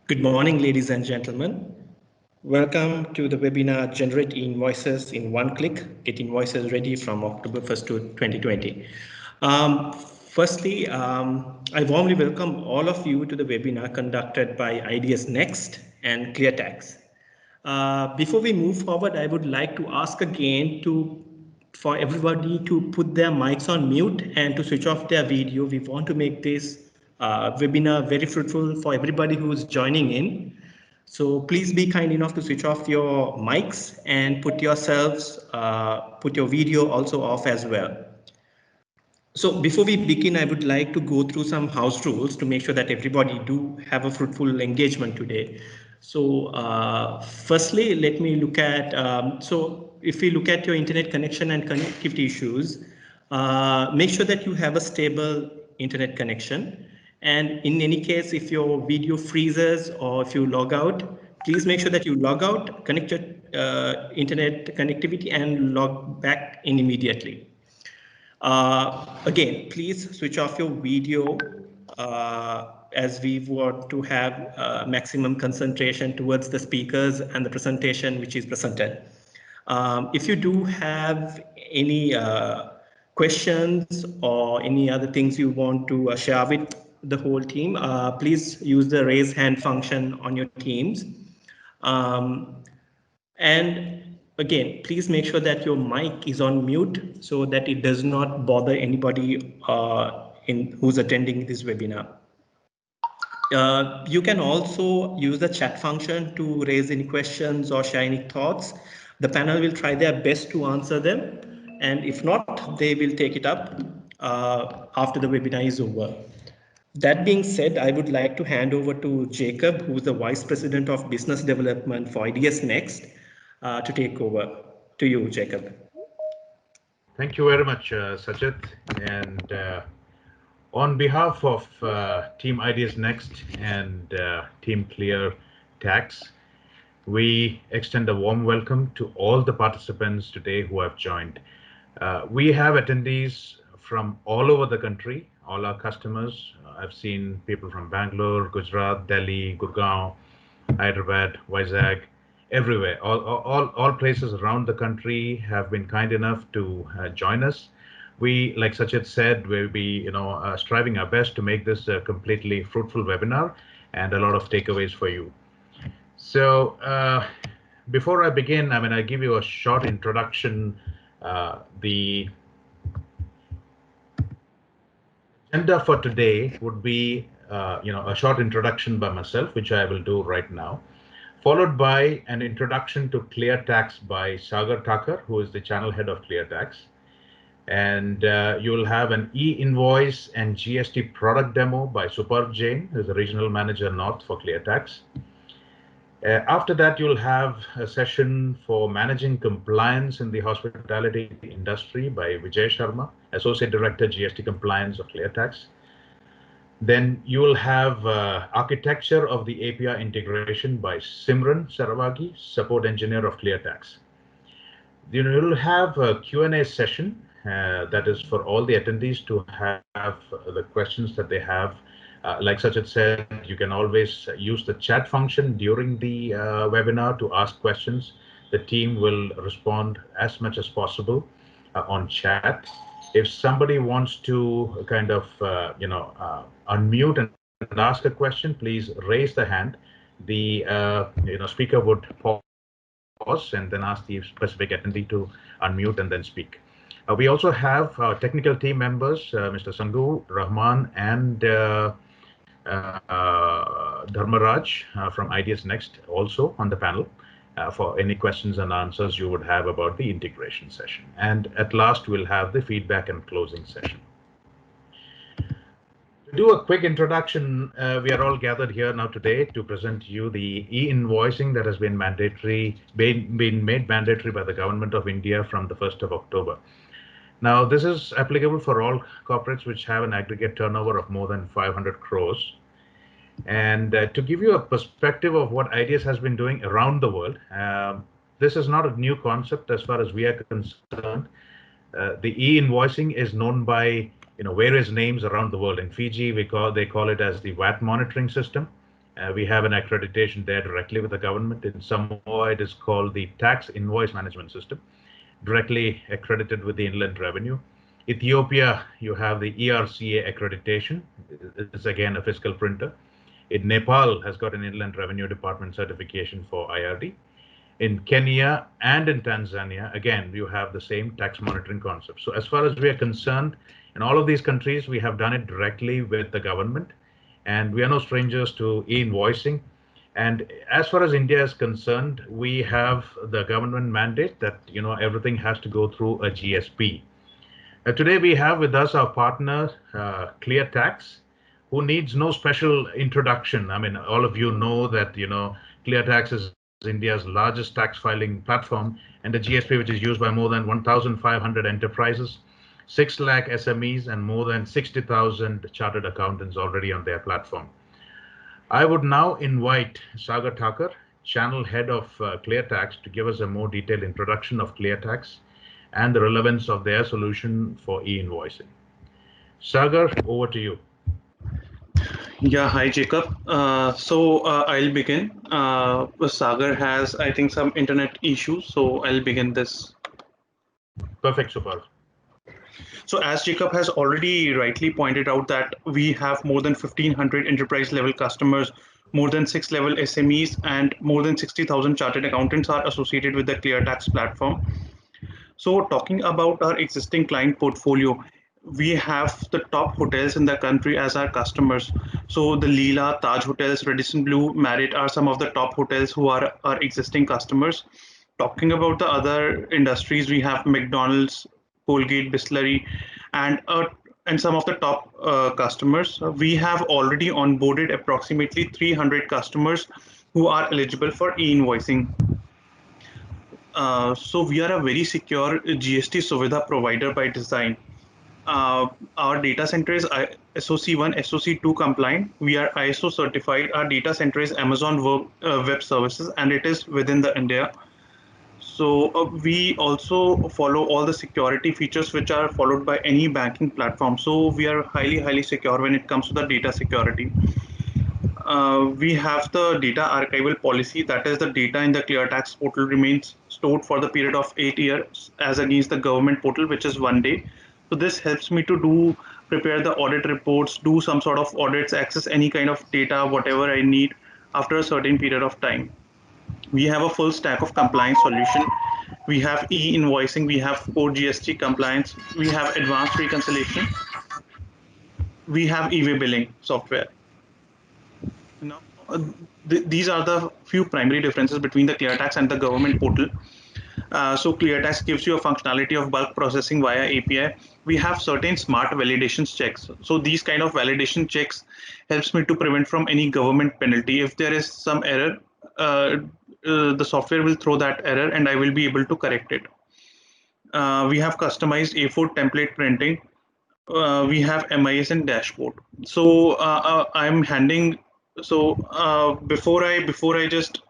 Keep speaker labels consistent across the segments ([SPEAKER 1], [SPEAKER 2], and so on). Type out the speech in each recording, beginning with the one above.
[SPEAKER 1] Good morning, ladies and gentlemen. Welcome to the webinar Generate E-Invoices in One Click, Get Invoices Ready from October 1st to 2020. Firstly, I warmly welcome all of you to the webinar conducted by IDS Next and ClearTax. Before we move forward, I would like to ask again for everybody to put their mics on mute and to switch off their video. We want to make this webinar very fruitful for everybody who is joining in. So please be kind enough to switch off your mics and put your video also off as well. So before we begin, I would like to go through some house rules to make sure that everybody do have a fruitful engagement today. So firstly, let me look at, so if we look at your internet connection and connectivity issues, make sure that you have a stable internet connection. And in any case, if your video freezes or if you log out, please make sure that you log out, connect your internet connectivity and log back in immediately. Again, please switch off your video as we want to have maximum concentration towards the speakers and the presentation which is presented. If you do have any questions or any other things you want to share with the whole team, please use the raise hand function on your Teams. And again, please make sure that your mic is on mute so that it does not bother anybody who's attending this webinar. You can also use the chat function to raise any questions or share any thoughts. The panel will try their best to answer them. And if not, they will take it up after the webinar is over. That being said, I would like to hand over to Jacob, who is the Vice President of Business Development for IDS Next, to take over. To you, Jacob.
[SPEAKER 2] Thank you very much, Sajid. And on behalf of Team IDS Next and Team ClearTax, we extend a warm welcome to all the participants today who have joined. We have attendees from all over the country, all our customers. I've seen people from Bangalore, Gujarat, Delhi, Gurgaon, Hyderabad, Vizag, everywhere. All places around the country have been kind enough to join us. We, like Sachin said, will be striving our best to make this a completely fruitful webinar and a lot of takeaways for you. So before I begin, I give you a short introduction. The agenda for today would be a short introduction by myself, which I will do right now, followed by an introduction to ClearTax by Sagar Thakur, who is the channel head of ClearTax. And you'll have an E-Invoice and GST product demo by Supar Jain, who is the regional manager North for ClearTax. After that, you'll have a session for managing compliance in the hospitality industry by Vijay Sharma, Associate Director GST Compliance of ClearTax. Then you will have architecture of the API integration by Simran Saravagi, Support Engineer of ClearTax. Then you'll have a Q&A session that is for all the attendees to have the questions that they have. Like Sachin said, you can always use the chat function during the webinar to ask questions. The team will respond as much as possible on chat. If somebody wants to kind of unmute and ask a question, please raise the hand. The speaker would pause and then ask the specific attendee to unmute and then speak. We also have our technical team members, Mr. Sanghu, Rahman, and Dharmaraj from IDS Next also on the panel for any questions and answers you would have about the integration session. And at last, we'll have the feedback and closing session. To do a quick introduction, we are all gathered here now today to present you the e-invoicing that has been made mandatory by the Government of India from the 1st of October. Now, this is applicable for all corporates which have an aggregate turnover of more than 500 crores. And to give you a perspective of what IDS has been doing around the world, this is not a new concept as far as we are concerned. The e-invoicing is known by various names around the world. In Fiji, they call it as the VAT monitoring system. We have an accreditation there directly with the government. In Samoa, it is called the Tax Invoice Management System, directly accredited with the Inland Revenue. Ethiopia, you have the ERCA accreditation. It's again a fiscal printer. In Nepal, has got an Inland Revenue Department certification for IRD. In Kenya and in Tanzania, again, you have the same tax monitoring concept. So as far as we are concerned, in all of these countries, we have done it directly with the government, and we are no strangers to e-invoicing. And as far as India is concerned, we have the government mandate that everything has to go through a GSP. Today we have with us our partner ClearTax, who needs no special introduction. I mean, all of you know that ClearTax is India's largest tax filing platform, and the GSP, which is used by more than 1,500 enterprises, 6 lakh SMEs, and more than 60,000 chartered accountants already on their platform. I would now invite Sagar Thakur, Channel Head of ClearTax, to give us a more detailed introduction of ClearTax and the relevance of their solution for e-invoicing. Sagar, over to you.
[SPEAKER 1] Yeah, hi Jacob. I'll begin. Sagar has, I think, some internet issues, so I'll begin this.
[SPEAKER 2] Perfect, super.
[SPEAKER 1] So as Jacob has already rightly pointed out that we have more than 1,500 enterprise level customers, more than 6 level SMEs, and more than 60,000 chartered accountants are associated with the ClearTax platform. So talking about our existing client portfolio, we have the top hotels in the country as our customers. So the Leela, Taj Hotels, Radisson Blu, Marriott are some of the top hotels who are our existing customers. Talking about the other industries, we have McDonald's, Colgate, Bisleri, and some of the top customers. We have already onboarded approximately 300 customers who are eligible for e-invoicing. So we are a very secure GST Suvidha provider by design. Our data center is SOC1, SOC2 compliant. We are ISO certified. Our data center is Amazon Web Services, and it is within the India. So we also follow all the security features which are followed by any banking platform. So we are highly secure when it comes to the data security. We have the data archival policy, that is the data in the ClearTax portal remains stored for the period of 8 years as against the government portal, which is 1 day. So this helps me to prepare the audit reports, do some sort of audits, access any kind of data, whatever I need after a certain period of time. We have a full stack of compliance solution. We have e-invoicing, we have core GST compliance, we have advanced reconciliation, we have e-way billing software. Now, these are the few primary differences between the ClearTax and the government portal. So ClearTax gives you a functionality of bulk processing via API. We have certain smart validation checks. So these kind of validation checks helps me to prevent from any government penalty. If there is some error, the software will throw that error and I will be able to correct it. We have customized A4 template printing. We have MIS and dashboard. So I'm handing. So before I just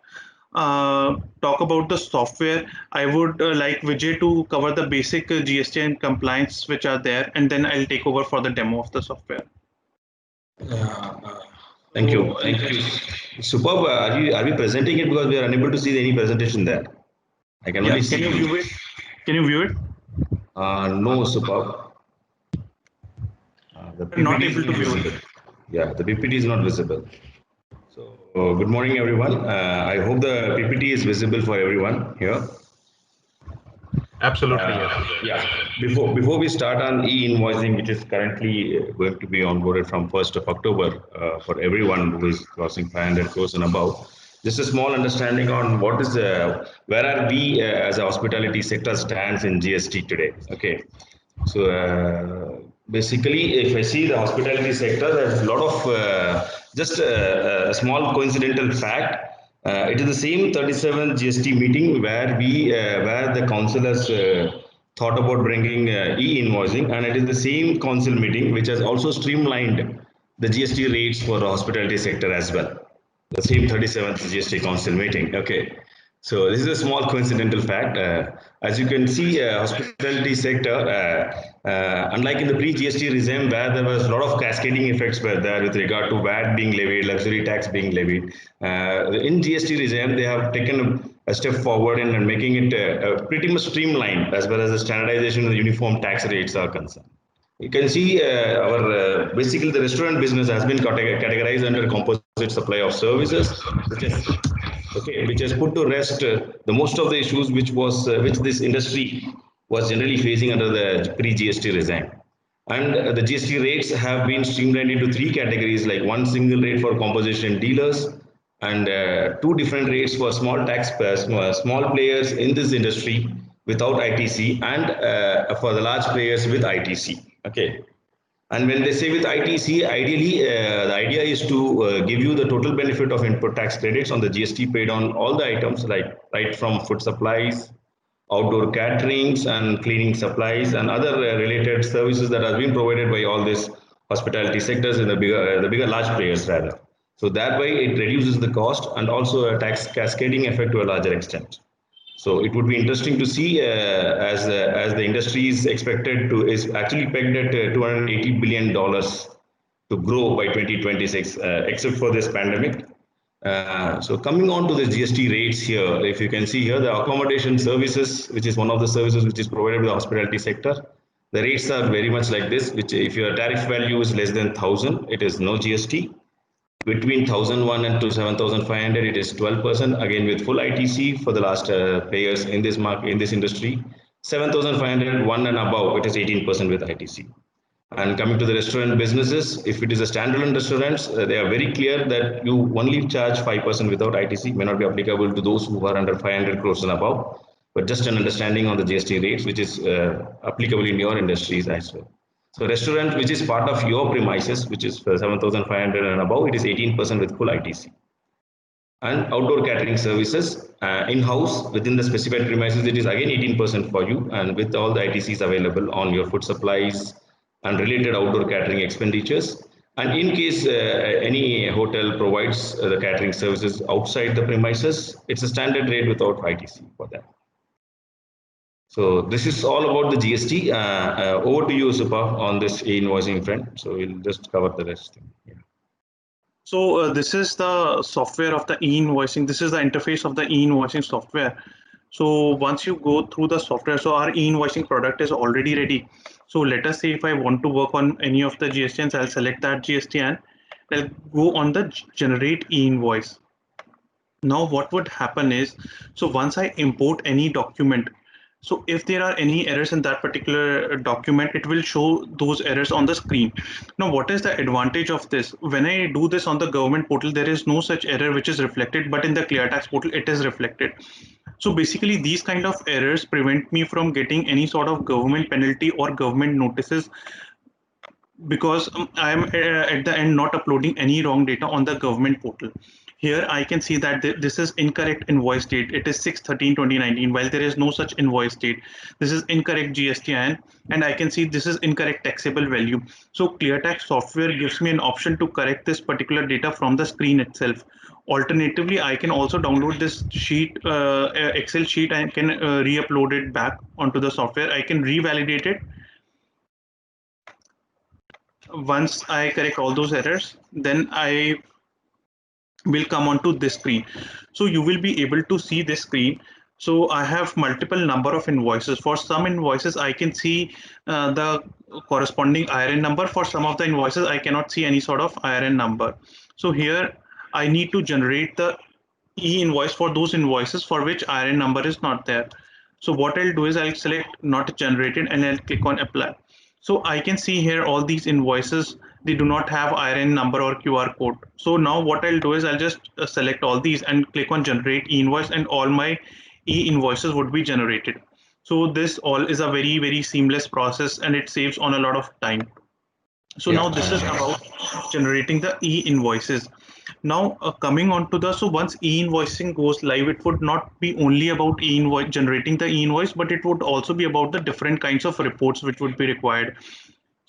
[SPEAKER 1] talk about the software, I would like Vijay to cover the basic GST and compliance which are there, and then I'll take over for the demo of the software.
[SPEAKER 3] Thank you. Superb. Are we presenting it, because we are unable to see any presentation there? I can only see.
[SPEAKER 1] Can you view it? Can you view it?
[SPEAKER 3] No, superb.
[SPEAKER 1] Not able to view it.
[SPEAKER 3] Yeah, the PPT is not visible. So good morning, everyone. I hope the PPT is visible for everyone here.
[SPEAKER 2] Absolutely, yes.
[SPEAKER 3] Yeah. Before we start on e-invoicing, which is currently going to be onboarded from 1st of October for everyone who is crossing 500 crores and above, just a small understanding on what is where are we as a hospitality sector stands in GST today. Okay. So basically, if I see the hospitality sector, there's a lot of just a small coincidental fact. It is the same 37th GST meeting where where the council has thought about bringing e-invoicing, and it is the same council meeting which has also streamlined the GST rates for the hospitality sector as well. The same 37th GST council meeting. Okay. So this is a small coincidental fact. As you can see, hospitality sector, unlike in the pre-GST regime where there was a lot of cascading effects were there with regard to VAT being levied, luxury tax being levied. In GST regime, they have taken a step forward in making it pretty much streamlined as well as the standardization of the uniform tax rates are concerned. You can see our basically the restaurant business has been categorized under composite supply of services, which has put to rest the most of the issues which this industry was generally facing under the pre-GST regime. And the GST rates have been streamlined into three categories, like one single rate for composition dealers and two different rates for small taxpayers, small players in this industry without ITC and for the large players with ITC. Okay. And when they say with ITC, ideally, the idea is to give you the total benefit of input tax credits on the GST paid on all the items, like right from food supplies, outdoor caterings and cleaning supplies and other related services that are being provided by all these hospitality sectors in the bigger large players rather. So that way it reduces the cost and also a tax cascading effect to a larger extent. So it would be interesting to see as the industry is actually pegged at $280 billion to grow by 2026, except for this pandemic. So coming on to the GST rates here, if you can see here, the accommodation services, which is one of the services which is provided by the hospitality sector, the rates are very much like this, which if your tariff value is less than 1,000, it is no GST. Between 1,001 and to 7,500, it is 12%. Again, with full ITC for the last players in this market, in this industry, 7,501 and above, it is 18% with ITC. And coming to the restaurant businesses, if it is a standalone restaurants, they are very clear that you only charge 5% without ITC, may not be applicable to those who are under 500 crores and above, but just an understanding on the GST rates, which is applicable in your industries as well. So restaurant, which is part of your premises, which is 7,500 and above, it is 18% with full ITC. And outdoor catering services, in-house within the specified premises, it is again 18% for you, and with all the ITCs available on your food supplies and related outdoor catering expenditures. And in case any hotel provides the catering services outside the premises, it's a standard rate without ITC for that. So this is all about the GST. Over to you, Supa, on this e-invoicing front. So we'll just cover the rest. Yeah.
[SPEAKER 4] So this is the software of the e-invoicing. This is the interface of the e-invoicing software. So once you go through the software, so our e-invoicing product is already ready. So let us say if I want to work on any of the GSTNs, I'll select that GSTN. I'll go on the generate e-invoice. Now what would happen is, so once I import any document, so if there are any errors in that particular document, it will show those errors on the screen. Now, what is the advantage of this? When I do this on the government portal, there is no such error which is reflected, but in the ClearTax portal, it is reflected. So basically, these kind of errors prevent me from getting any sort of government penalty or government notices, because I am at the end not uploading any wrong data on the government portal. Here I can see that this is incorrect invoice date. It is 6/13/2019, while there is no such invoice date. This is incorrect GSTN, and I can see this is incorrect taxable value. So ClearTax software gives me an option to correct this particular data from the screen itself. Alternatively, I can also download this sheet, Excel sheet, and can re-upload it back onto the software. I can revalidate it. Once I correct all those errors, then I will come onto this screen. So you will be able to see this screen. So I have multiple number of invoices. For some invoices, I can see the corresponding IRN number. For some of the invoices, I cannot see any sort of IRN number. So here I need to generate the e-invoice for those invoices for which IRN number is not there. So what I'll do is I'll select not generated and I'll click on apply. So I can see here all these invoices, they do not have IRN number or QR code. So now what I'll do is I'll just select all these and click on generate e-invoice, and all my e-invoices would be generated. So this all is a very, very seamless process, and it saves on a lot of time. So now this is about generating the e-invoices. Now coming on to the, so once e-invoicing goes live, it would not be only about e-invoice, generating the e-invoice, but it would also be about the different kinds of reports which would be required.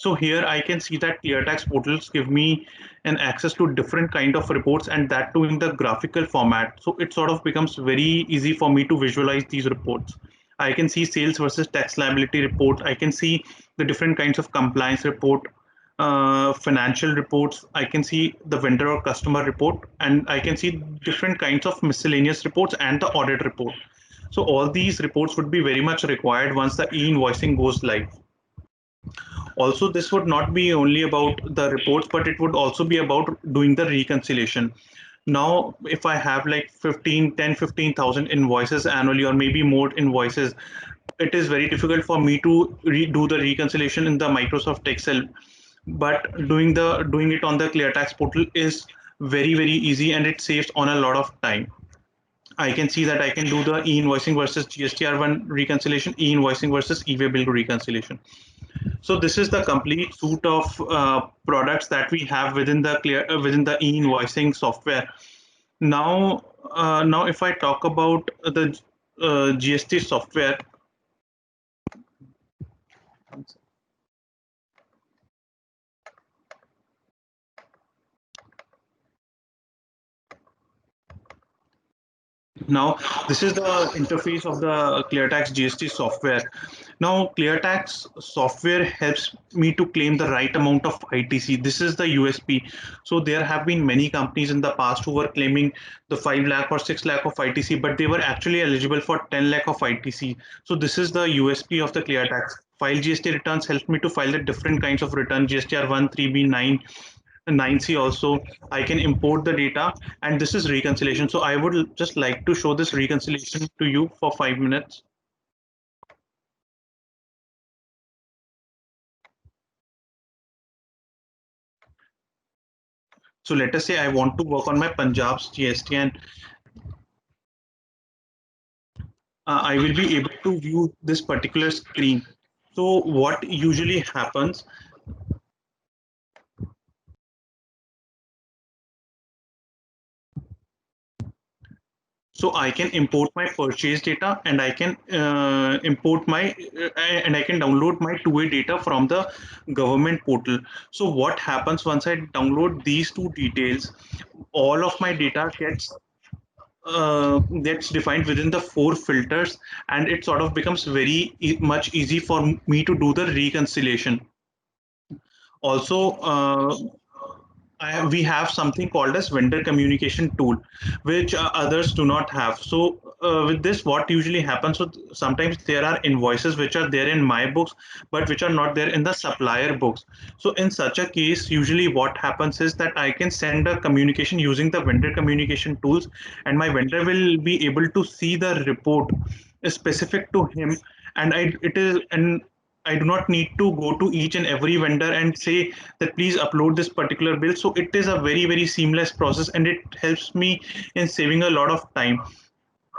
[SPEAKER 4] So here I can see that ClearTax portals give me an access to different kind of reports, and that too in the graphical format. So it sort of becomes very easy for me to visualize these reports. I can see sales versus tax liability report. I can see the different kinds of compliance report, financial reports. I can see the vendor or customer report, and I can see different kinds of miscellaneous reports and the audit report. So all these reports would be very much required once the e-invoicing goes live. Also, this would not be only about the reports, but it would also be about doing the reconciliation. Now, if I have like 15,000 invoices annually, or maybe more invoices, it is very difficult for me to do the reconciliation in the Microsoft Excel. But doing it on the ClearTax portal is very easy, and it saves on a lot of time. I can see that I can do the e-invoicing versus GSTR-1 reconciliation, e-invoicing versus e-way bill reconciliation. So this is the complete suite of products that we have within the within the e-invoicing software. Now if I talk about the GST software. Now, this is the interface of the ClearTax GST software. Now, ClearTax software helps me to claim the right amount of ITC. This is the USP. So there have been many companies in the past who were claiming the 5 lakh or 6 lakh of ITC, but they were actually eligible for 10 lakh of ITC. So this is the USP of the ClearTax. File GST returns help me to file the different kinds of return, GSTR-1, 3B, 9, 9C also. I can import the data, and this is reconciliation. So I would just like to show this reconciliation to you for 5 minutes. So let us say I want to work on my Punjab's GST, and I will be able to view this particular screen. So what usually happens, so I can import my purchase data, and I can import my and I can download my two-way data from the government portal. So what happens once I download these two details, all of my data gets defined within the 4 filters, and it sort of becomes very much easy for me to do the reconciliation. Also, we have something called as vendor communication tool, which others do not have. So with this, what usually happens, so sometimes there are invoices which are there in my books, but which are not there in the supplier books. So in such a case, usually what happens is that I can send a communication using the vendor communication tools, and my vendor will be able to see the report specific to him, and I do not need to go to each and every vendor and say that please upload this particular bill. So it is a very seamless process, and it helps me in saving a lot of time.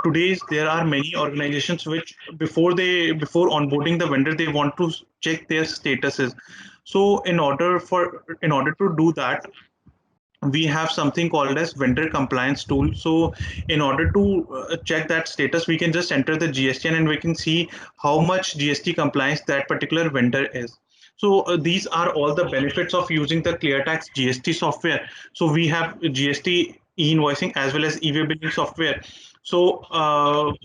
[SPEAKER 4] Today there are many organizations which before onboarding the vendor, they want to check their statuses. So in order to do that, we have something called as vendor compliance tool. So in order to check that status, we can just enter the GSTN, and we can see how much GST compliance that particular vendor is. So these are all the benefits of using the ClearTax GST software. So we have GST e-invoicing as well as e-way billing software. So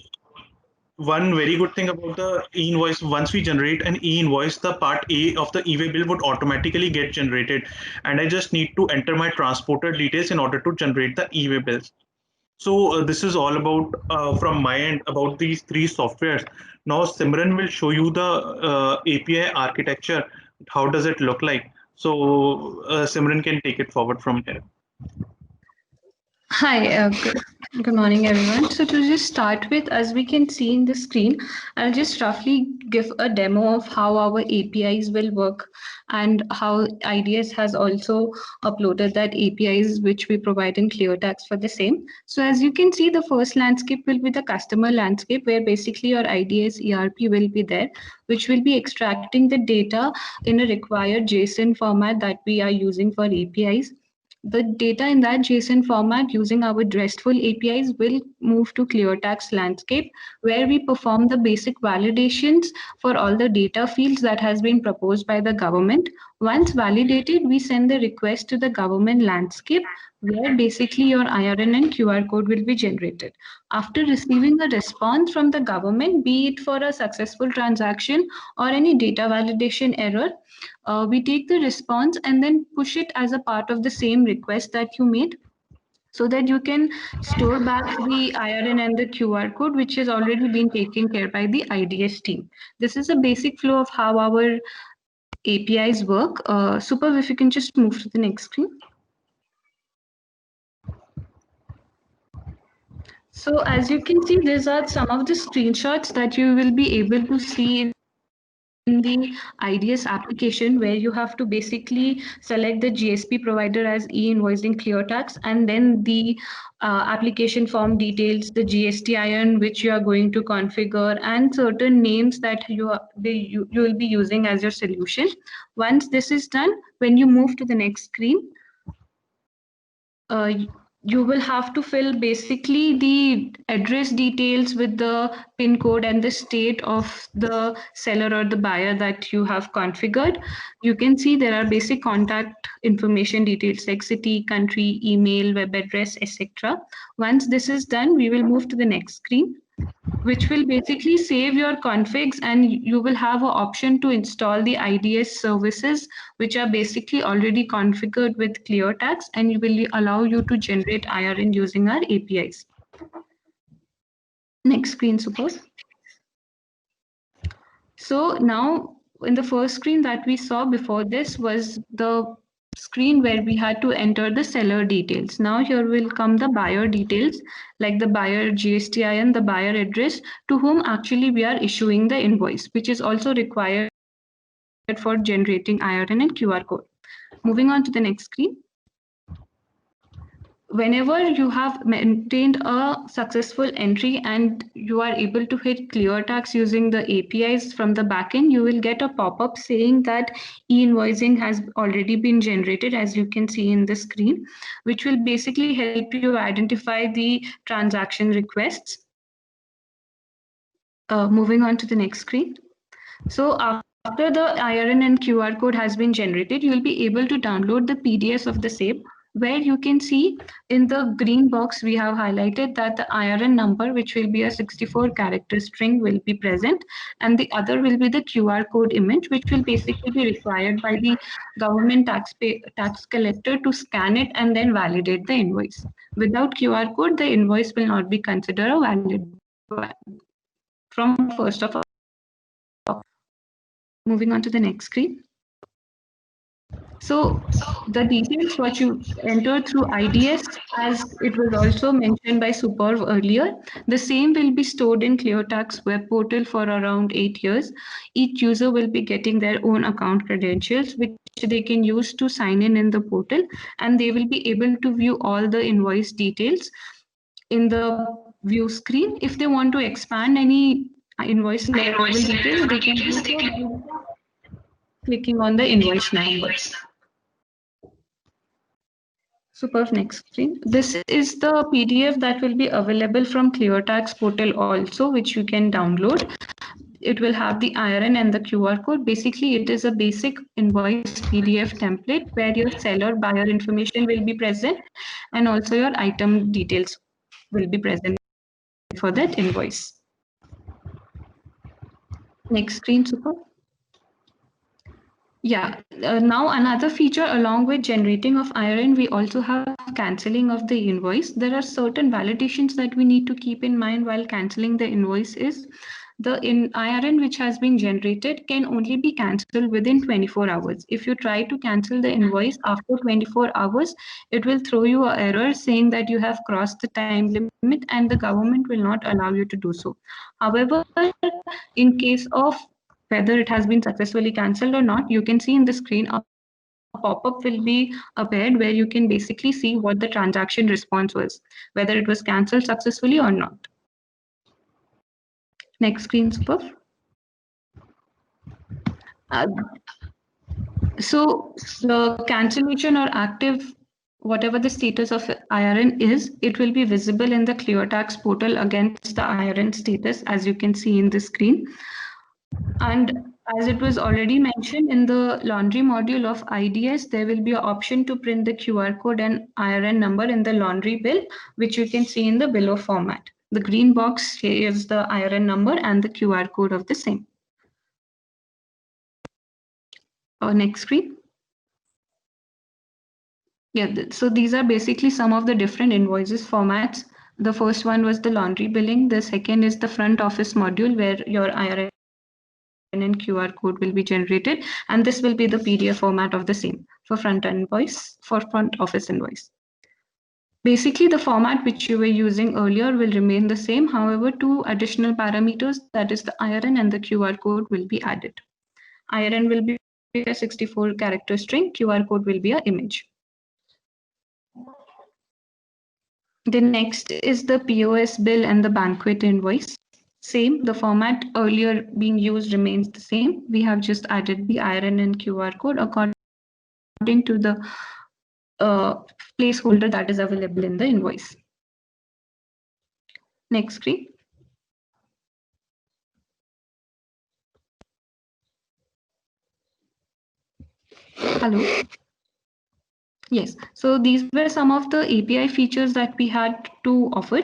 [SPEAKER 4] one very good thing about the e-invoice, once we generate an e-invoice, the part A of the e-way bill would automatically get generated, and I just need to enter my transporter details in order to generate the e-way bills. So this is all about from my end about these 3 softwares. Now Simran will show you the API architecture. How does it look like? So Simran can take it forward from here.
[SPEAKER 5] Hi, good morning, everyone. So to just start with, as we can see in the screen, I'll just roughly give a demo of how our APIs will work and how IDS has also uploaded that APIs which we provide in ClearTax for the same. So as you can see, the first landscape will be the customer landscape, where basically your IDS ERP will be there, which will be extracting the data in a required JSON format that we are using for APIs. The data in that JSON format using our RESTful APIs will move to ClearTax landscape, where we perform the basic validations for all the data fields that has been proposed by the government. Once validated, we send the request to the government landscape where basically your IRN and QR code will be generated. After receiving a response from the government, be it for a successful transaction or any data validation error, we take the response and then push it as a part of the same request that you made, so that you can store back the IRN and the QR code, which has already been taken care by the IDS team. This is a basic flow of how our APIs work. Superb, if you can just move to the next screen. So as you can see, these are some of the screenshots that you will be able to see in the IDS application, where you have to basically select the GSP provider as E-Invoicing ClearTax, and then the application form details, the GSTR-1 which you are going to configure, and certain names that you will be using as your solution. Once this is done, when you move to the next screen, you will have to fill basically the address details with the PIN code and the state of the seller or the buyer that you have configured. You can see there are basic contact information details like city, country, email, web address, etc. Once this is done, we will move to the next screen, which will basically save your configs, and you will have an option to install the IDS services, which are basically already configured with ClearTax, and will allow you to generate IRN using our APIs. Next screen, suppose. So now in the first screen that we saw before this was the screen where we had to enter the seller details. Now here will come the buyer details, like the buyer GSTR-1, the buyer address, to whom actually we are issuing the invoice, which is also required for generating IRN and QR code. Moving on to the next screen. Whenever you have maintained a successful entry and you are able to hit ClearTax using the APIs from the backend, you will get a pop-up saying that e-invoicing has already been generated, as you can see in the screen, which will basically help you identify the transaction requests. Moving on to the next screen. So after the IRN and QR code has been generated, you will be able to download the PDFs of the same, where you can see in the green box we have highlighted that the IRN number, which will be a 64-character string, will be present, and the other will be the QR code image, which will basically be required by the government tax collector to scan it and then validate the invoice. Without QR code, the invoice will not be considered a valid one from 1st of October. Moving on to the next screen. So the details what you entered through IDS, as it was also mentioned by Superb earlier, the same will be stored in ClearTax web portal for around 8 years. Each user will be getting their own account credentials, which they can use to sign in the portal, and they will be able to view all the invoice details in the view screen. If they want to expand any invoice level details, they can do so clicking on the invoice numbers. Superb, next screen. This is the PDF that will be available from ClearTax portal also, which you can download. It will have the IRN and the QR code. Basically, it is a basic invoice PDF template where your seller buyer information will be present, and also your item details will be present for that invoice. Next screen, Superb. Yeah, now another feature along with generating of IRN, we also have cancelling of the invoice. There are certain validations that we need to keep in mind while cancelling the invoice. Is the IRN which has been generated can only be cancelled within 24 hours. If you try to cancel the invoice after 24 hours, it will throw you an error saying that you have crossed the time limit and the government will not allow you to do so. However, in case of whether it has been successfully cancelled or not, you can see in the screen a pop-up will be appeared where you can basically see what the transaction response was, whether it was cancelled successfully or not. Next screen, Superb. So the cancellation or active, whatever the status of IRN is, it will be visible in the ClearTax portal against the IRN status, as you can see in the screen. And as it was already mentioned in the laundry module of IDS, there will be an option to print the QR code and IRN number in the laundry bill, which you can see in the below format. The green box here is the IRN number and the QR code of the same. Next screen. Yeah, so these are basically some of the different invoices formats. The first one was the laundry billing. The second is the front office module where your IRN and QR code will be generated. And this will be the PDF format of the same for front office invoice. Basically, the format which you were using earlier will remain the same. However, two additional parameters, that is the IRN and the QR code, will be added. IRN will be a 64 character string, QR code will be an image. The next is the POS bill and the banquet invoice. Same, the format earlier being used remains the same. We have just added the IRN and QR code according to the placeholder that is available in the invoice. Next screen. Hello. Yes, so these were some of the API features that we had to offer.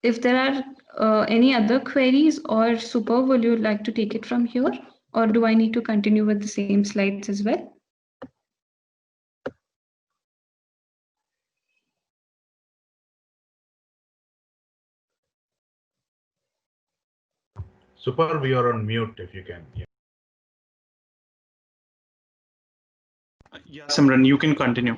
[SPEAKER 5] If there are any other queries, or Super, would you like to take it from here? Or do I need to continue with the same slides as well?
[SPEAKER 2] Super, we are on mute if you can. Yeah.
[SPEAKER 4] Yeah, Simran, you can continue.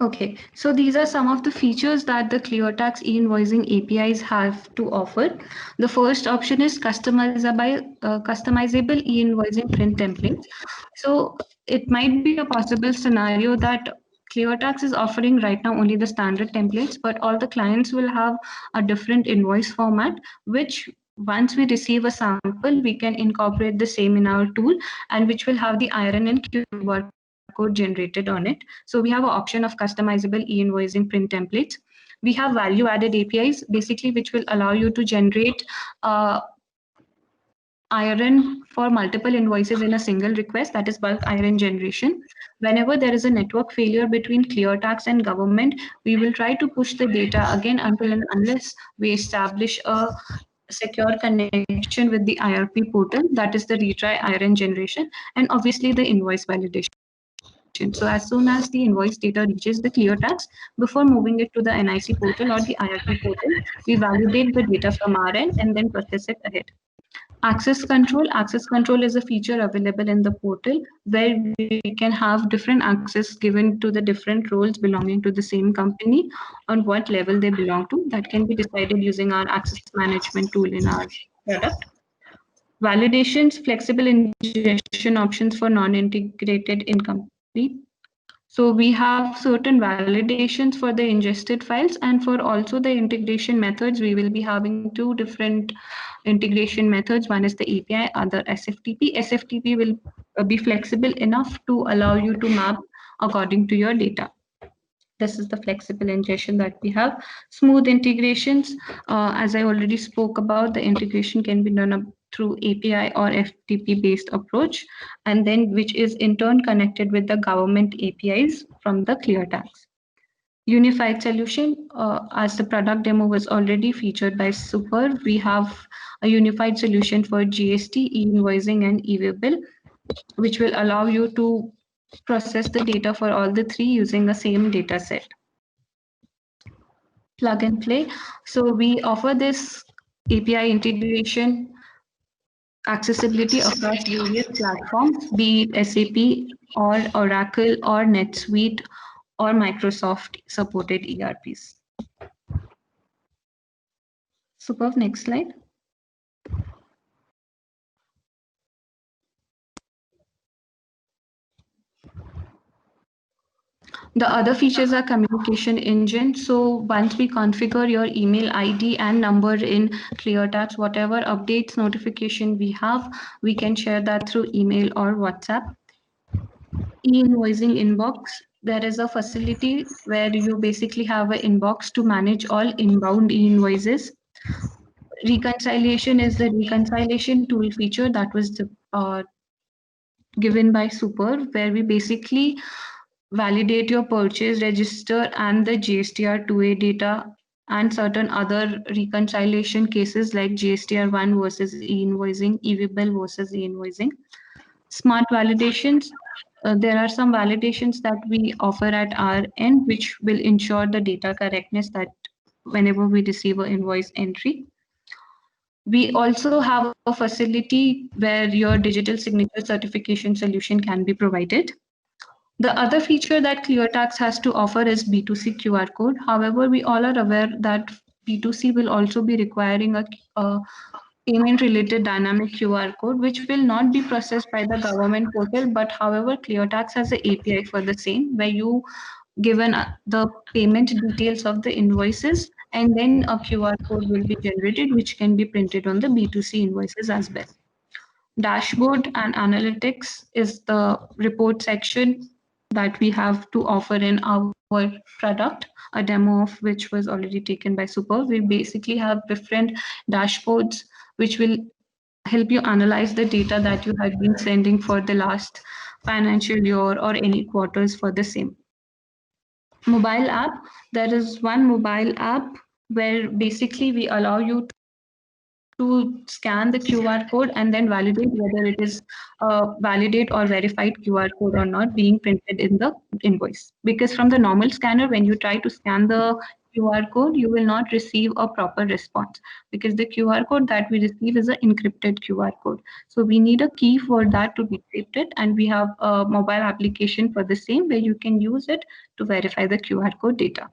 [SPEAKER 5] Okay, so these are some of the features that the ClearTax e-invoicing APIs have to offer. The first option is customizable e-invoicing print templates. So it might be a possible scenario that ClearTax is offering right now only the standard templates, but all the clients will have a different invoice format, which once we receive a sample, we can incorporate the same in our tool, and which will have the IRN and QR code generated on it. So we have an option of customizable e-invoicing print templates. We have value-added APIs, basically, which will allow you to generate IRN for multiple invoices in a single request, that is bulk IRN generation. Whenever there is a network failure between ClearTax and government, we will try to push the data again until and unless we establish a secure connection with the IRP portal, that is the retry IRN generation, and obviously the invoice validation. So as soon as the invoice data reaches the ClearTax, before moving it to the NIC portal or the IRP portal, we validate the data from our end and then process it ahead. Access control is a feature available in the portal where we can have different access given to the different roles belonging to the same company on what level they belong to. That can be decided using our access management tool in our product. Validations, flexible ingestion options for non-integrated incomplete. So we have certain validations for the ingested files, and for also the integration methods, we will be having two different integration methods. One is the API, other SFTP. SFTP will be flexible enough to allow you to map according to your data. This is the flexible ingestion that we have. Smooth integrations, as I already spoke about, the integration can be done through API or FTP based approach, and then which is in turn connected with the government APIs from the ClearTax. Unified solution, as the product demo was already featured by Super, we have a unified solution for GST, E-invoicing and E-Way Bill, which will allow you to process the data for all the three using the same data set. Plug and play. So we offer this API integration accessibility across various platforms, be it SAP or Oracle or NetSuite or Microsoft supported ERPs. Superb, next slide. The other features are communication engine. So once we configure your email ID and number in ClearTax, whatever updates notification we have, we can share that through email or WhatsApp. E-invoicing inbox. there is a facility where you basically have an inbox to manage all inbound e-invoices. Reconciliation is the reconciliation tool feature that was given by Super, where we basically validate your purchase register and the GSTR-2A data and certain other reconciliation cases like GSTR-1 versus e-invoicing, E-Way Bill versus e-invoicing. Smart validations. There are some validations that we offer at our end, which will ensure the data correctness that whenever we receive an invoice entry. We also have a facility where your digital signature certification solution can be provided. The other feature that ClearTax has to offer is B2C QR code. However, we all are aware that B2C will also be requiring a payment-related dynamic QR code, which will not be processed by the government portal, but however, ClearTax has an API for the same, where you given the payment details of the invoices, and then a QR code will be generated, which can be printed on the B2C invoices as well. Dashboard and analytics is the report section that we have to offer in our product, a demo of which was already taken by Super. We basically have different dashboards which will help you analyze the data that you have been sending for the last financial year or any quarters for the same. Mobile app, there is one mobile app where basically we allow you to scan the QR code and then validate whether it is a validate or verified QR code or not being printed in the invoice. Because from the normal scanner, when you try to scan the QR code, you will not receive a proper response because the QR code that we receive is an encrypted QR code. So we need a key for that to be encrypted, and we have a mobile application for the same where you can use it to verify the QR code data.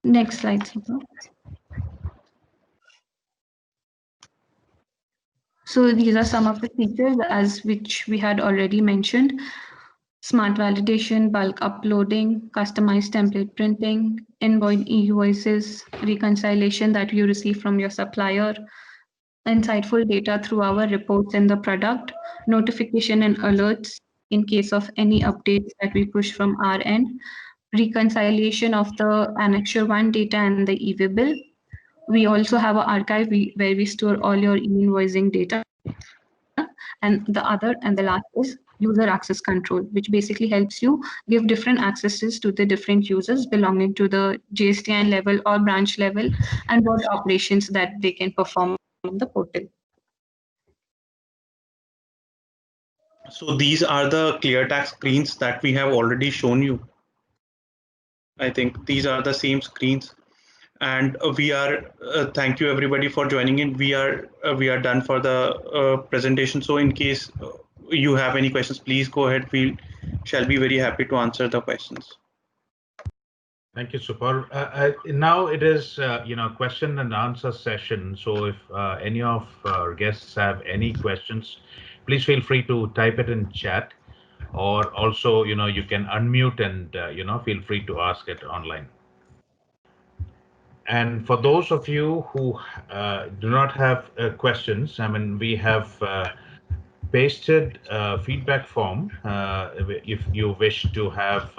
[SPEAKER 5] Next slide, Super. So these are some of the features as which we had already mentioned. Smart validation, bulk uploading, customized template printing, invoice e-invoices, reconciliation that you receive from your supplier, insightful data through our reports in the product, notification and alerts in case of any updates that we push from our end, reconciliation of the Annexure 1 data and the E-Way Bill. We also have an archive where we store all your e-invoicing data. And the last is user access control, which basically helps you give different accesses to the different users belonging to the GSTN level or branch level and what operations that they can perform on the portal.
[SPEAKER 4] So these are the ClearTax screens that we have already shown you. I think these are the same screens. And we are thank you everybody for joining in. We are done for the presentation. So in case you have any questions, please go ahead. We shall be very happy to answer the questions.
[SPEAKER 2] Thank you, Super. Now it is question and answer session. So if any of our guests have any questions, please feel free to type it in chat, or also you can unmute and feel free to ask it online. And for those of you who do not have questions, I mean, we have pasted a feedback form if you wish to have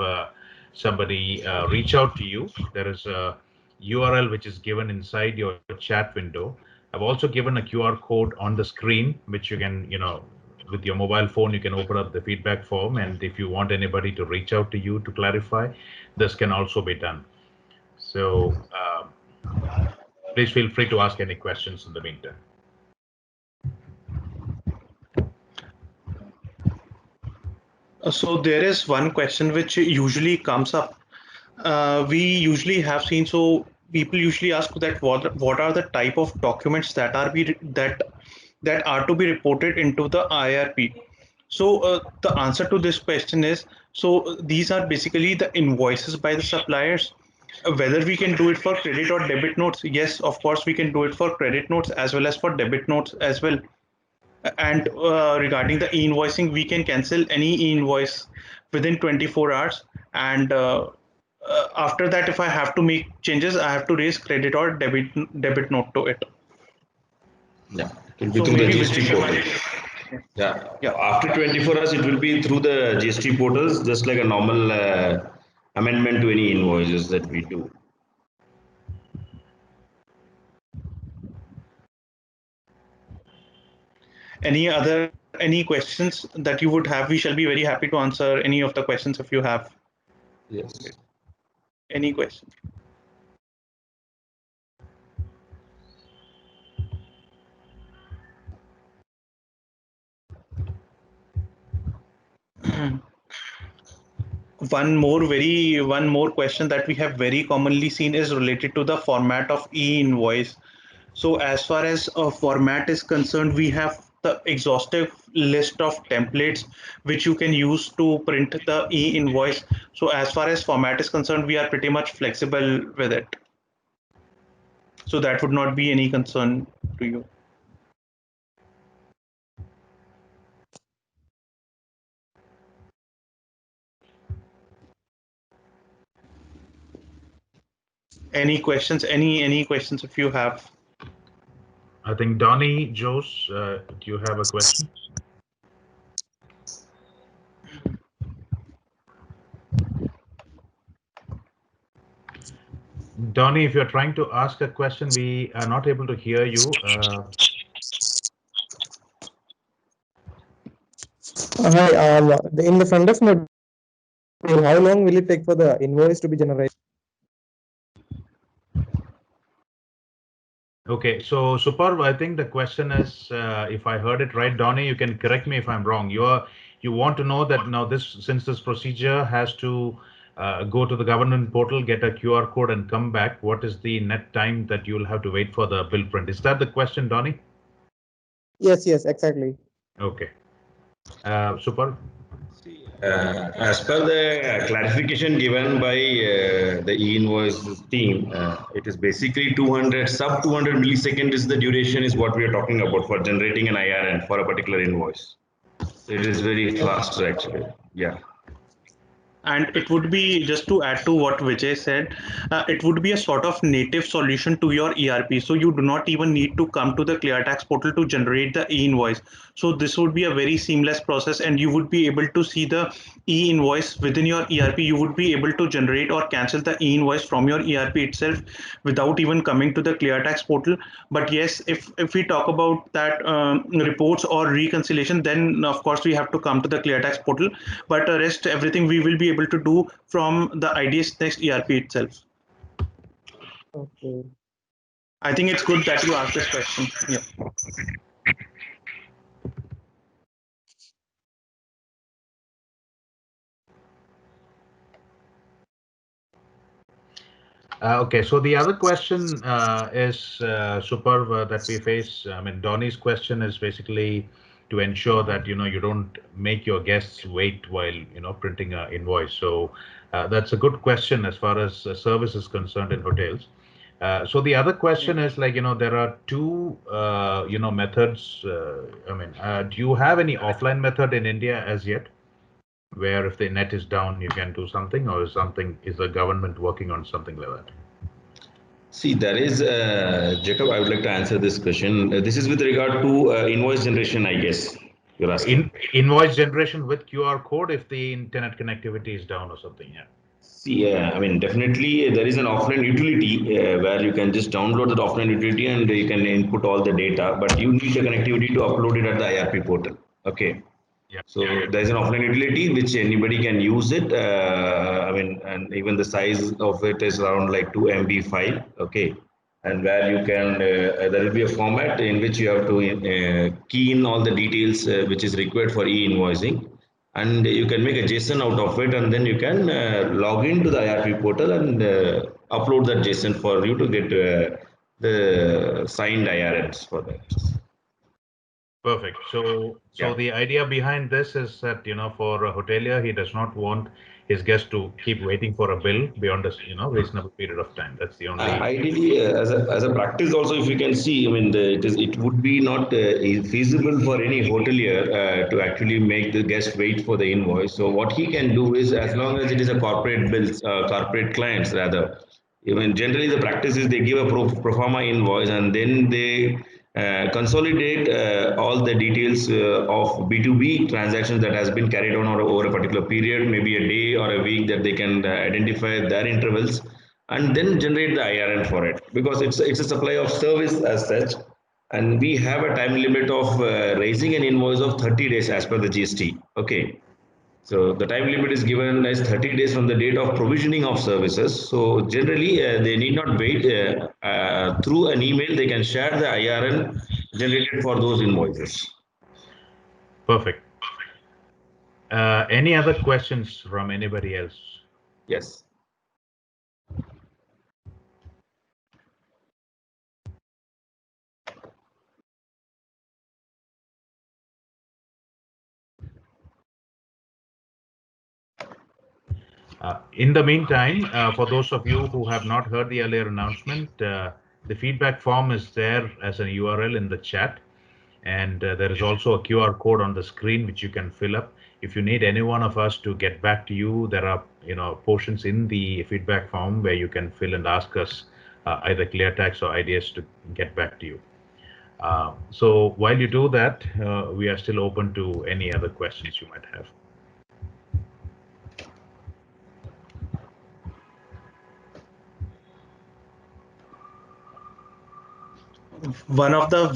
[SPEAKER 2] somebody reach out to you. There is a URL which is given inside your chat window. I've also given a QR code on the screen, which you can, with your mobile phone, you can open up the feedback form. And if you want anybody to reach out to you to clarify, this can also be done. So please feel free to ask any questions in the meantime.
[SPEAKER 4] So there is one question which usually comes up. We usually have seen, so people usually ask that what are the type of documents that are to be reported into the IRP. So the answer to this question is, so these are basically the invoices by the suppliers. Whether we can do it for credit or debit notes, yes, of course we can do it for credit notes as well as for debit notes as well. And regarding the e-invoicing, we can cancel any e-invoice within 24 hours. And after that, if I have to make changes, I have to raise credit or debit note to it.
[SPEAKER 3] Yeah, it will be through the GST portal. Yeah. After 24 hours, it will be through the GST portals, just like a normal amendment to any invoices that we do.
[SPEAKER 4] Any questions that you would have? We shall be very happy to answer any of the questions if you have.
[SPEAKER 3] Yes.
[SPEAKER 4] Any question? One more question that we have very commonly seen is related to the format of e-invoice. So as far as a format is concerned, we have the exhaustive list of templates which you can use to print the e-invoice. So as far as format is concerned, we are pretty much flexible with it. So that would not be any concern to you. Any questions? Any questions if you have?
[SPEAKER 2] I think Donnie Jose, do you have a question? Donnie, if you're trying to ask a question, we are not able to hear you.
[SPEAKER 6] Hi, in the front desk module, how long will it take for the invoice to be generated?
[SPEAKER 2] Okay, so superb. I think the question is, if I heard it right, Donnie, you can correct me if I'm wrong. You want to know that now since this procedure has to go to the government portal, get a QR code, and come back, what is the net time that you'll have to wait for the bill print? Is that the question, Donnie?
[SPEAKER 6] Yes, exactly.
[SPEAKER 2] Okay, superb.
[SPEAKER 3] As per the clarification given by the e-invoice team, it is basically 200, sub 200 millisecond is the duration is what we are talking about for generating an IRN for a particular invoice. It is very fast actually. Yeah.
[SPEAKER 4] And it would be, just to add to what Vijay said, it would be a sort of native solution to your ERP. So you do not even need to come to the ClearTax portal to generate the e-invoice. So this would be a very seamless process, and you would be able to see the e-invoice within your ERP. You would be able to generate or cancel the e-invoice from your ERP itself without even coming to the ClearTax portal. But yes, if we talk about that reports or reconciliation, then of course we have to come to the ClearTax portal. But the rest, everything we will be able to do from the IDS Next ERP itself.
[SPEAKER 6] Okay.
[SPEAKER 4] I think it's good that you asked this question. Yeah.
[SPEAKER 2] Okay, so the other question is superb that we face. I mean, Donnie's question is basically to ensure that you don't make your guests wait while printing an invoice. So that's a good question as far as service is concerned in hotels. So the other question is like there are two methods. I mean, do you have any offline method in India as yet, where if the net is down, you can do something, or is the government working on something like that?
[SPEAKER 3] See, there is, Jacob, I would like to answer this question. This is with regard to invoice generation, I guess you're asking.
[SPEAKER 2] Invoice generation with QR code if the internet connectivity is down or something, yeah.
[SPEAKER 3] See, I mean, definitely there is an offline utility where you can just download that offline utility and you can input all the data, but you need the connectivity to upload it at the IRP portal. Okay.
[SPEAKER 2] Yeah.
[SPEAKER 3] So there is an offline utility which anybody can use it. I mean, and even the size of it is around like 2 MB file. Okay. And where you can, there will be a format in which you have to key in all the details which is required for e-invoicing. And you can make a JSON out of it, and then you can log into the IRP portal and upload that JSON for you to get the signed IRNs for that.
[SPEAKER 2] Perfect. So the idea behind this is that for a hotelier, he does not want his guest to keep waiting for a bill beyond a reasonable period of time. That's the only.
[SPEAKER 3] Ideally, as a practice, also, if you can see, I mean, it would be not feasible for any hotelier to actually make the guest wait for the invoice. So what he can do is, as long as it is a corporate bills, corporate clients rather. Even generally, the practice is they give a pro forma invoice, and then they consolidate all the details of B2B transactions that has been carried on over a particular period, maybe a day or a week, that they can identify their intervals and then generate the IRN for it, because it's a supply of service as such, and we have a time limit of raising an invoice of 30 days as per the GST. Okay. So the time limit is given as 30 days from the date of provisioning of services. So generally, they need not wait. Through an email, they can share the IRN generated for those invoices.
[SPEAKER 2] Perfect. Any other questions from anybody else?
[SPEAKER 3] Yes.
[SPEAKER 2] In the meantime, for those of you who have not heard the earlier announcement, the feedback form is there as a URL in the chat. And there is also a QR code on the screen which you can fill up. If you need any one of us to get back to you, there are portions in the feedback form where you can fill and ask us either ClearTax or ideas to get back to you. So while you do that, we are still open to any other questions you might have.
[SPEAKER 4] One of the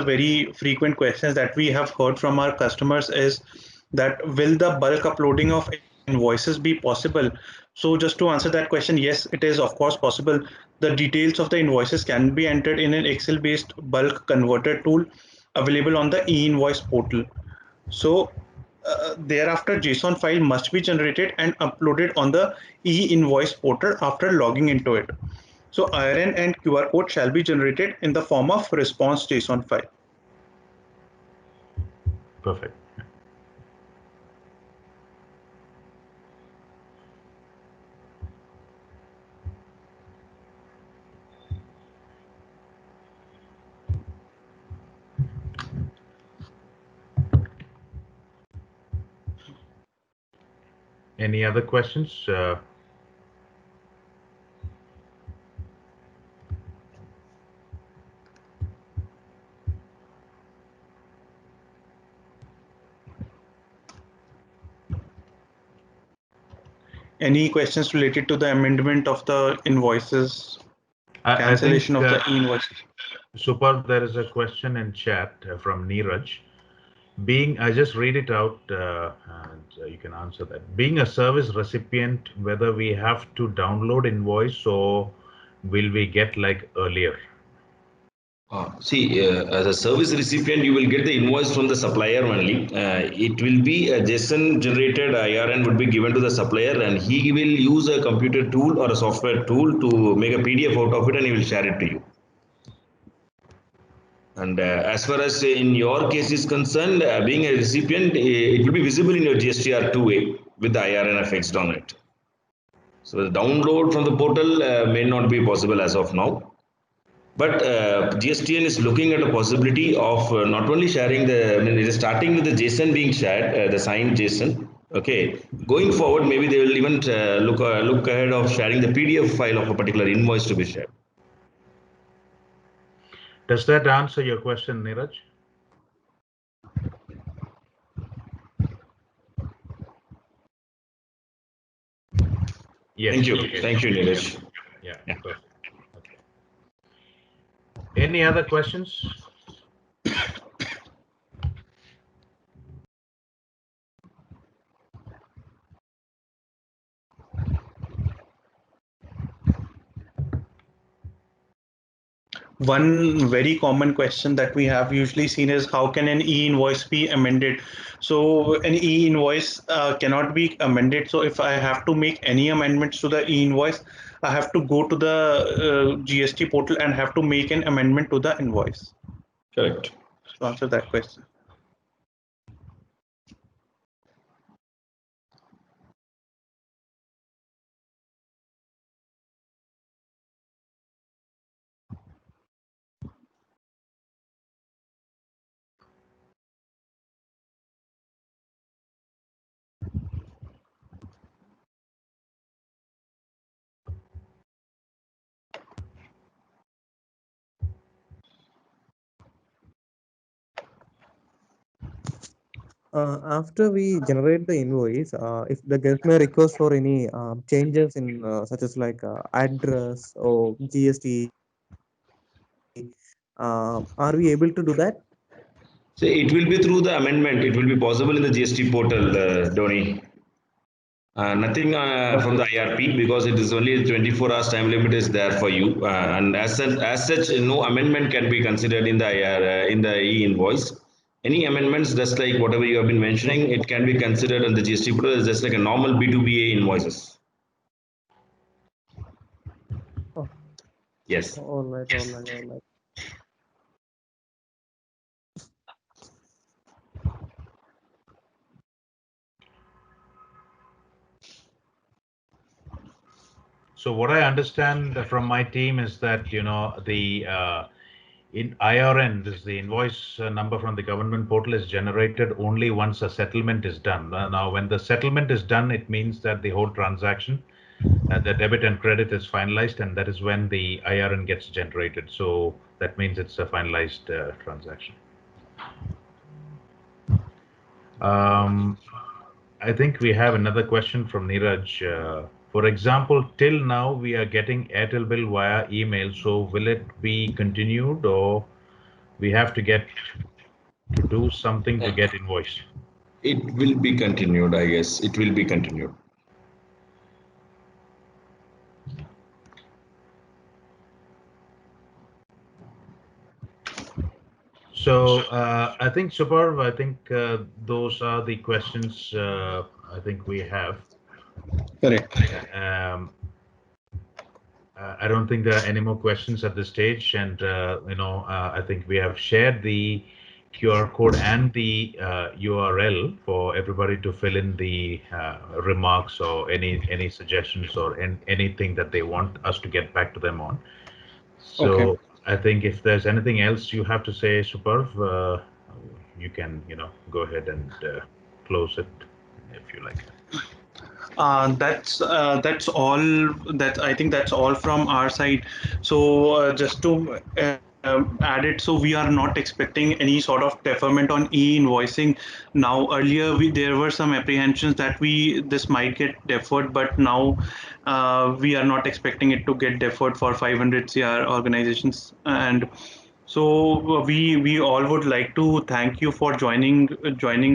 [SPEAKER 4] very frequent questions that we have heard from our customers is that will the bulk uploading of invoices be possible? So just to answer that question, yes, it is of course possible. The details of the invoices can be entered in an Excel based bulk converter tool available on the E-invoice portal. So thereafter JSON file must be generated and uploaded on the E-invoice portal after logging into it. So IRN and QR code shall be generated in the form of response JSON file.
[SPEAKER 2] Perfect. Any other questions?
[SPEAKER 4] Any questions related to the amendment of the invoices, cancellation of the invoices?
[SPEAKER 2] Superb. There is a question in chat from Neeraj. I just read it out and you can answer that. Being a service recipient, whether we have to download invoice or will we get like earlier?
[SPEAKER 3] As a service recipient, you will get the invoice from the supplier only. It will be a JSON generated IRN would be given to the supplier, and he will use a computer tool or a software tool to make a PDF out of it, and he will share it to you. And as far as in your case is concerned, being a recipient, it will be visible in your GSTR-2 with the IRN affixed on it. So the download from the portal may not be possible as of now. But GSTN is looking at a possibility of not only sharing it is starting with the JSON being shared, the signed JSON. Okay, going forward, maybe they will even look ahead of sharing the PDF file of a particular invoice to be shared.
[SPEAKER 2] Does that answer your question, Neeraj? Yes.
[SPEAKER 3] Thank you.
[SPEAKER 2] Okay.
[SPEAKER 3] Thank you, Neeraj.
[SPEAKER 2] Yeah. Perfect. Okay. Any other questions?
[SPEAKER 4] One very common question that we have usually seen is how can an e-invoice be amended? So an e-invoice cannot be amended. So if I have to make any amendments to the e-invoice, I have to go to the GST portal and have to make an amendment to the invoice.
[SPEAKER 3] Correct.
[SPEAKER 4] To answer that question.
[SPEAKER 6] After we generate the invoice, if the guest may request for any changes in such as like address or GST, are we able to do that?
[SPEAKER 3] So it will be through the amendment. It will be possible in the GST portal, Dhoni. Nothing from the
[SPEAKER 6] Okay.
[SPEAKER 3] IRP because it is only 24 hours time limit is there for you, and as such, no amendment can be considered in the in the e-invoice. Any amendments, just like whatever you have been mentioning, it can be considered on the GST portal as just like a normal B2B invoices.
[SPEAKER 6] Oh,
[SPEAKER 3] Yes.
[SPEAKER 6] all right, all right, all right.
[SPEAKER 2] So what I understand from my team is that, the in IRN, this the invoice number from the government portal is generated only once a settlement is done. Now, when the settlement is done, it means that the whole transaction, the debit and credit is finalized, and that is when the IRN gets generated. So that means it's a finalized transaction. I think we have another question from Neeraj. For example, till now we are getting Airtel bill via email. So will it be continued, or we have to do something to get invoiced?
[SPEAKER 3] It will be continued, I guess. It will be continued.
[SPEAKER 2] So I think, Superb, I think those are the questions I think we have.
[SPEAKER 1] Correct.
[SPEAKER 2] I don't think there are any more questions at this stage, and I think we have shared the QR code and the URL for everybody to fill in the remarks or any suggestions or anything that they want us to get back to them on. So
[SPEAKER 1] Okay.
[SPEAKER 2] I think if there's anything else you have to say, Superb, you can go ahead and close it if you like.
[SPEAKER 4] That's all. That I think that's all from our side. So just to add it, so we are not expecting any sort of deferment on e-invoicing. Now earlier there were some apprehensions that this might get deferred, but now we are not expecting it to get deferred for 500 CR organizations. And so we all would like to thank you for joining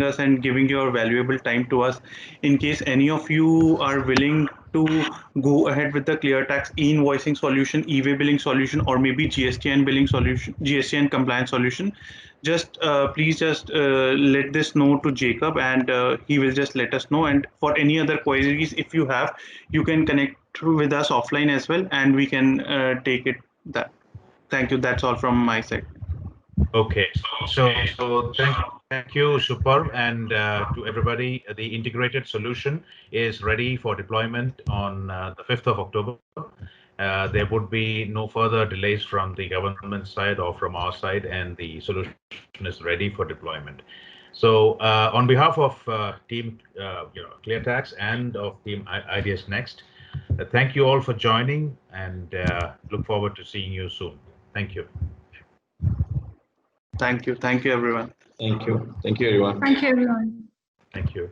[SPEAKER 4] us and giving your valuable time to us. In case any of you are willing to go ahead with the ClearTax e-invoicing solution, e-way billing solution, or maybe GSTN billing solution, GSTN compliance solution, just please just let this know to Jacob, and he will just let us know. And for any other queries, if you have, you can connect with us offline as well, and we can take it that. Thank you. That's all from my side.
[SPEAKER 2] Okay, so thank you, Superb, and to everybody. The integrated solution is ready for deployment on the 5th of October. There would be no further delays from the government side or from our side, and the solution is ready for deployment. So on behalf of team ClearTax and of team IDS Next, thank you all for joining, and look forward to seeing you soon. Thank you.
[SPEAKER 4] Thank you. Thank you, everyone.
[SPEAKER 3] Thank you. Thank you, everyone.
[SPEAKER 5] Thank you, everyone.
[SPEAKER 2] Thank you.